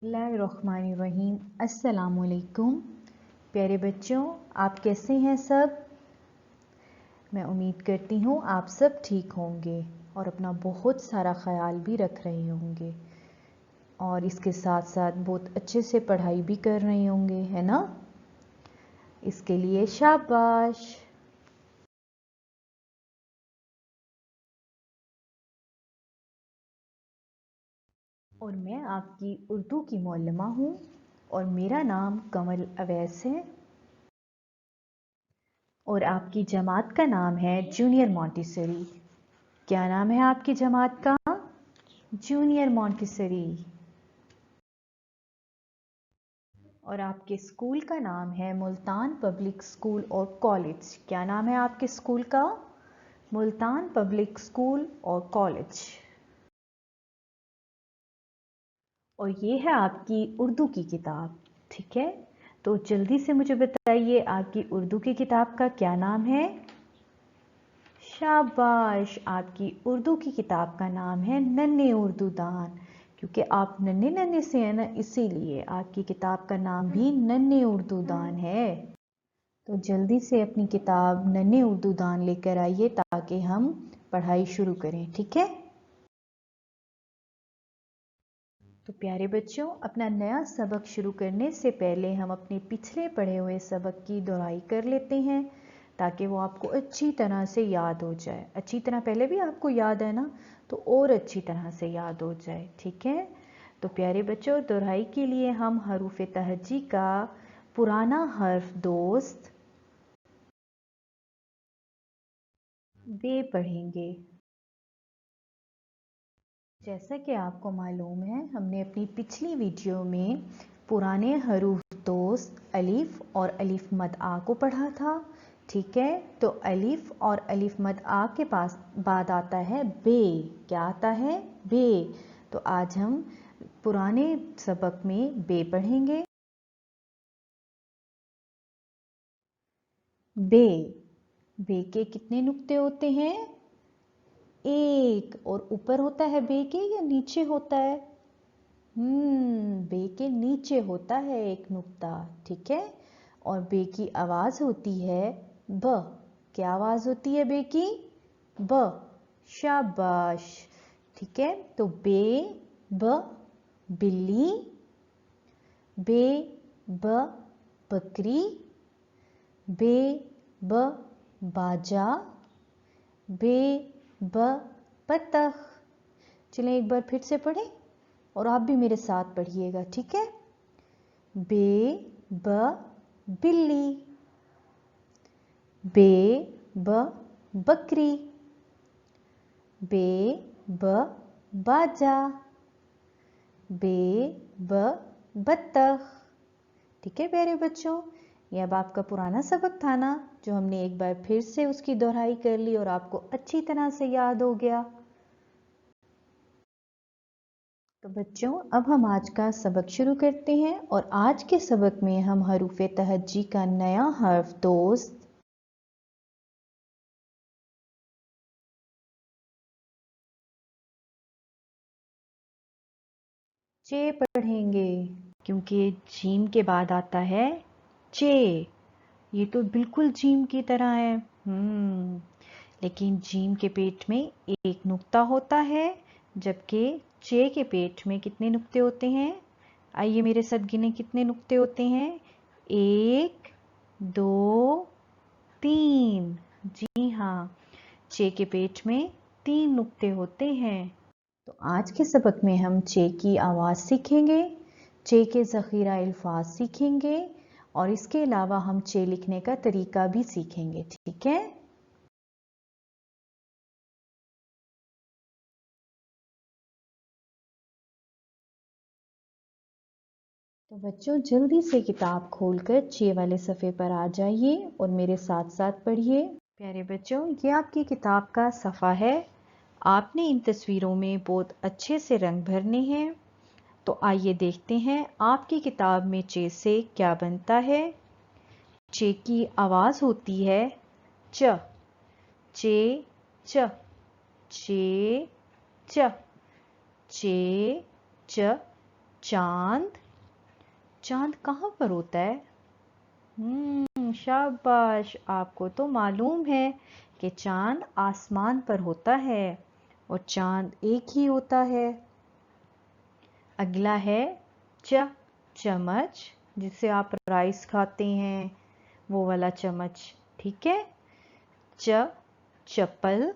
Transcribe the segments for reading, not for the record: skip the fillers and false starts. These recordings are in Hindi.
बिस्मिल्लाहिर्रहमानिर्रहीम। अस्सलामुअलैकुम प्यारे बच्चों, आप कैसे हैं सब। मैं उम्मीद करती हूँ आप सब ठीक होंगे और अपना बहुत सारा ख्याल भी रख रहे होंगे और इसके साथ साथ बहुत अच्छे से पढ़ाई भी कर रहे होंगे, है ना। इसके लिए शाबाश। और मैं आपकी उर्दू की मौलमा हूँ और मेरा नाम कमल अवैस है और आपकी जमात का नाम है जूनियर मॉन्टेसरी। क्या नाम है आपकी जमात का? Junior Montessori. और आपके स्कूल का नाम है मुल्तान पब्लिक स्कूल और कॉलेज। क्या नाम है आपके स्कूल का? मुल्तान पब्लिक स्कूल और कॉलेज। और ये है आपकी उर्दू की किताब, ठीक है। तो जल्दी से मुझे बताइए आपकी उर्दू की किताब का क्या नाम है? शाबाश, आपकी उर्दू की किताब का नाम है नन्हे उर्दू दान। क्योंकि आप नन्हे नन्हे से हैं ना, इसीलिए आपकी किताब का नाम भी नन्हे उर्दू दान है। तो जल्दी से अपनी किताब नन्हे उर्दू दान लेकर आइए ताकि हम पढ़ाई शुरू करें, ठीक है। तो प्यारे बच्चों, अपना नया सबक शुरू करने से पहले हम अपने पिछले पढ़े हुए सबक की दोहराई कर लेते हैं ताकि वो आपको अच्छी तरह से याद हो जाए। अच्छी तरह पहले भी आपको याद है ना, तो और अच्छी तरह से याद हो जाए, ठीक है। तो प्यारे बच्चों, दोहराई के लिए हम हरूफ तहज्जी का पुराना हर्फ दोस्त बे पढ़ेंगे। जैसा कि आपको मालूम है, हमने अपनी पिछली वीडियो में पुराने हरूफ दोस्त अलिफ और अलिफ मद आ को पढ़ा था, ठीक है। तो अलिफ और अलिफ मद आ के पास बाद आता है बे। क्या आता है? बे। तो आज हम पुराने सबक में बे पढ़ेंगे। बे। बे के कितने नुक्ते होते हैं? एक। और ऊपर होता है बे के या नीचे होता है? बे के नीचे होता है एक नुक्ता, ठीक है। और बे की आवाज होती है ब। क्या आवाज होती है बे की? ब। शाबाश, ठीक है। तो बे ब बिल्ली, बे ब बकरी, बे ब बाजा, बे ब बतख। चलें एक बार फिर से पढ़ें और आप भी मेरे साथ पढ़िएगा, ठीक है। बे ब बिल्ली, बे ब बकरी, बे ब बाजा, बे ब बतख। ठीक है प्यारे बच्चों, ये अब आपका पुराना सबक था ना, जो हमने एक बार फिर से उसकी दोहराई कर ली और आपको अच्छी तरह से याद हो गया। तो बच्चों, अब हम आज का सबक शुरू करते हैं और आज के सबक में हम हरूफ तहज्जी का नया हर्फ दोस्त चे पढ़ेंगे। क्योंकि जीम के बाद आता है चे। ये तो बिल्कुल जीम की तरह है। लेकिन जीम के पेट में एक नुक्ता होता है, जबकि चे के पेट में कितने नुक्ते होते हैं? आइए मेरे साथ गिने कितने नुक्ते होते हैं। 1 2 3। जी हाँ, चे के पेट में 3 नुक्ते होते हैं। तो आज के सबक में हम चे की आवाज़ सीखेंगे, चे के ज़ख़ीरा अल्फाज सीखेंगे और इसके अलावा हम चे लिखने का तरीका भी सीखेंगे, ठीक है। तो बच्चों, जल्दी से किताब खोलकर चे वाले सफ़े पर आ जाइए और मेरे साथ साथ पढ़िए। प्यारे बच्चों, ये आपकी किताब का सफ़ा है। आपने इन तस्वीरों में बहुत अच्छे से रंग भरने हैं। तो आइए देखते हैं आपकी किताब में चे से क्या बनता है। चे की आवाज़ होती है च। चे च, चे च, चे च, चांद। चांद कहाँ पर होता है? शाबाश, आपको तो मालूम है कि चांद आसमान पर होता है और चांद एक ही होता है। अगला है चम्मच, जिससे आप राइस खाते हैं, वो वाला चम्मच। ठीक है। चप्पल।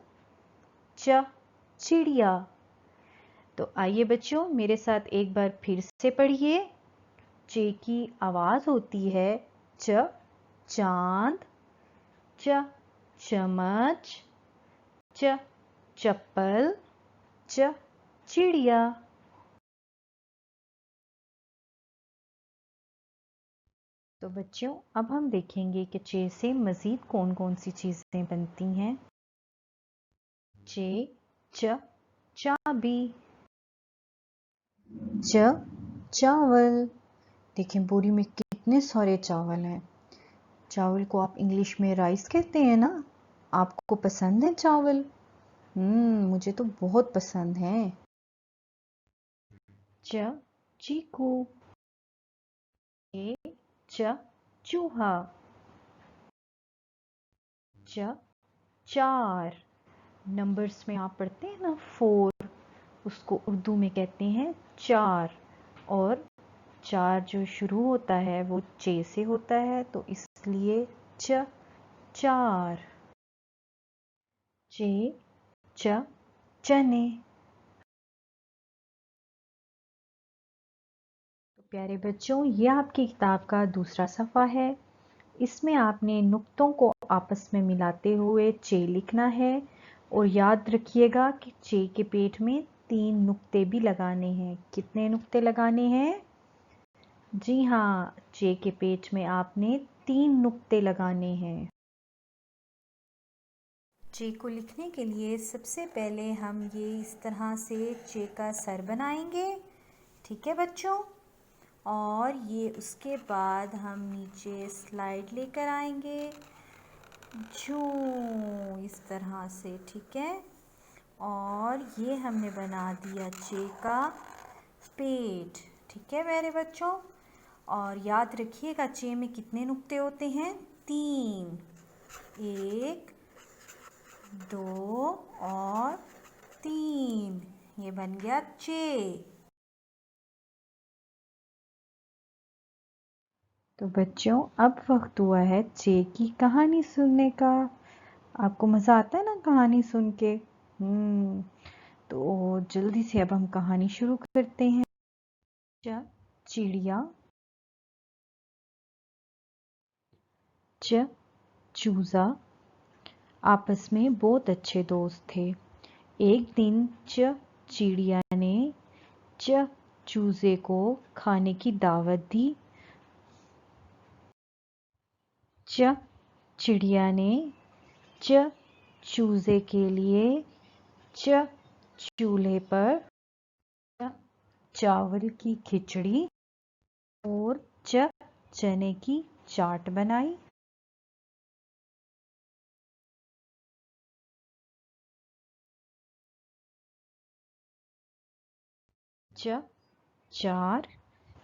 चिड़िया। तो आइए बच्चों, मेरे साथ एक बार फिर से पढ़िए। चे की आवाज होती है च। चांद। चम्मच। चप्पल। चिड़िया। तो बच्चों, अब हम देखेंगे कि चे से मजीद कौन कौन सी चीजें बनती हैं। चाबी। चावल। देखें बोरी में कितने सारे चावल हैं। चावल को आप इंग्लिश में राइस कहते हैं ना। आपको पसंद है चावल? मुझे तो बहुत पसंद है। चीकू। चूहा। चार। नंबर्स में आप पढ़ते हैं ना 4, उसको उर्दू में कहते हैं चार। और चार जो शुरू होता है वो चे से होता है, तो इसलिए चार। चने। तो प्यारे बच्चों, ये आपकी किताब का दूसरा सफ़ा है। इसमें आपने नुक्तों को आपस में मिलाते हुए चे लिखना है और याद रखिएगा कि चे के पेट में 3 नुक्ते भी लगाने हैं। कितने नुक्ते लगाने हैं? जी हाँ, चे के पेट में आपने 3 नुक्ते लगाने हैं। चे को लिखने के लिए सबसे पहले हम ये इस तरह से चे का सर बनाएंगे। ठीक है बच्चों? और ये उसके बाद हम नीचे स्लाइड लेकर आएंगे इस तरह से। ठीक है। और ये हमने बना दिया चे का पेट। ठीक है मेरे बच्चों? और याद रखिएगा चे में कितने नुक्ते होते हैं? 3। 1, 2 और 3। ये बन गया चे। तो बच्चों, अब वक्त हुआ है चे की कहानी सुनने का। आपको मज़ा आता है ना कहानी सुन के? तो जल्दी से अब हम कहानी शुरू करते हैं। चिड़िया। चूजा आपस में बहुत अच्छे दोस्त थे। एक दिन चिड़िया ने चूजे को खाने की दावत दी। चिड़िया ने चूजे के लिए चूल्हे पर चावल की खिचड़ी और चने की चाट बनाई।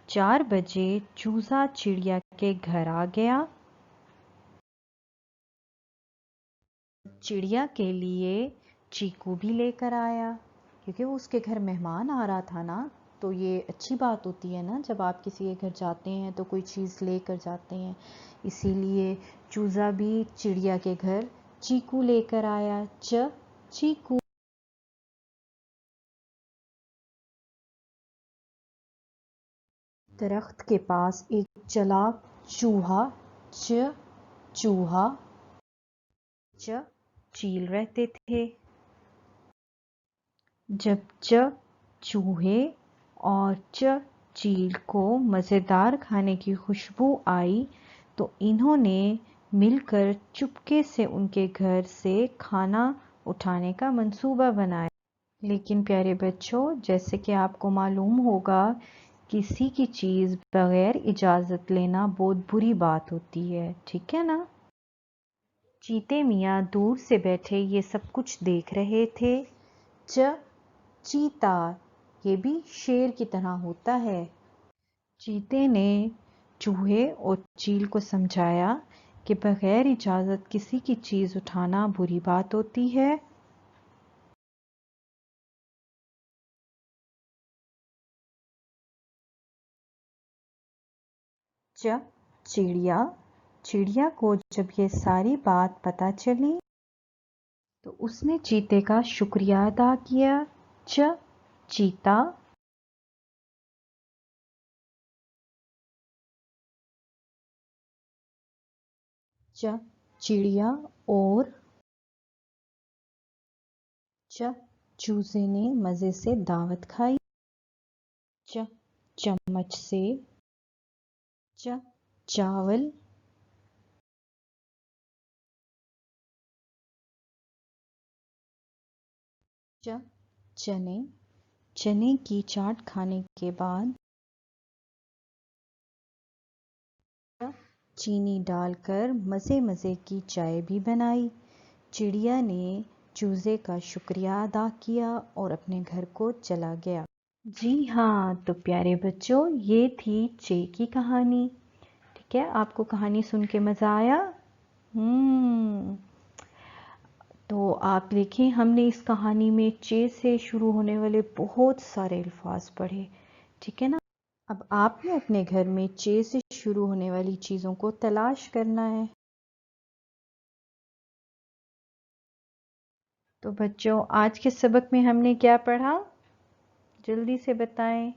चार बजे चूजा चिड़िया के घर आ गया। चिड़िया के लिए चीकू भी लेकर आया, क्योंकि वो उसके घर मेहमान आ रहा था ना। तो ये अच्छी बात होती है ना, जब आप किसी के घर जाते हैं तो कोई चीज़ लेकर जाते हैं। इसीलिए चूजा भी चिड़िया के घर चीकू लेकर आया। चीकू। दरख्त के पास एक चालाक चूहा चील रहते थे। जब चूहे और चील को मज़ेदार खाने की खुशबू आई, तो इन्होंने मिलकर चुपके से उनके घर से खाना उठाने का मंसूबा बनाया। लेकिन प्यारे बच्चों, जैसे कि आपको मालूम होगा, किसी की चीज़ बगैर इजाज़त लेना बहुत बुरी बात होती है। ठीक है ना? चीते मियाँ दूर से बैठे ये सब कुछ देख रहे थे। चीता ये भी शेर की तरह होता है। चीते ने चूहे और चील को समझाया कि बगैर इजाज़त किसी की चीज़ उठाना बुरी बात होती है। जब चिड़िया को जब ये सारी बात पता चली तो उसने चीते का शुक्रिया अदा किया। चीता चिड़िया और चूजे ने मज़े से दावत खाई। चम्मच से चावल चने की चाट खाने के बाद चीनी डालकर मज़े मज़े की चाय भी बनाई। चिड़िया ने चूजे का शुक्रिया अदा किया और अपने घर को चला गया। जी हाँ, तो प्यारे बच्चों, ये थी चे की कहानी। ठीक है, आपको कहानी सुन के मज़ा आया? तो आप देखें, हमने इस कहानी में चे से शुरू होने वाले बहुत सारे अल्फाज पढ़े। ठीक है ना? अब आपने अपने घर में चे से शुरू होने वाली चीज़ों को तलाश करना है। तो बच्चों, आज के सबक में हमने क्या पढ़ा? जल्दी से बताएं।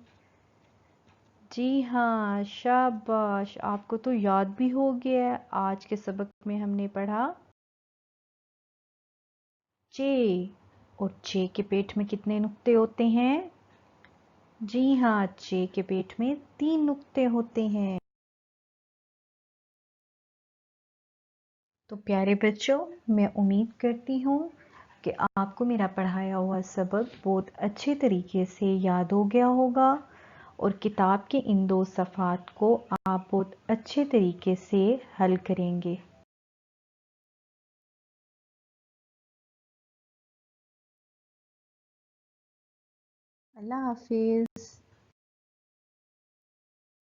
जी हाँ, शाबाश, आपको तो याद भी हो गया है। आज के सबक में हमने पढ़ा चे, और चे के पेट में कितने नुक्ते होते हैं? जी हाँ, चे के पेट में 3 नुक्ते होते हैं। तो प्यारे बच्चों, मैं उम्मीद करती हूँ कि आपको मेरा पढ़ाया हुआ सबक बहुत अच्छे तरीके से याद हो गया होगा और किताब के इन 2 सफ़ात को आप बहुत अच्छे तरीके से हल करेंगे। अल्लाह हाफिज़।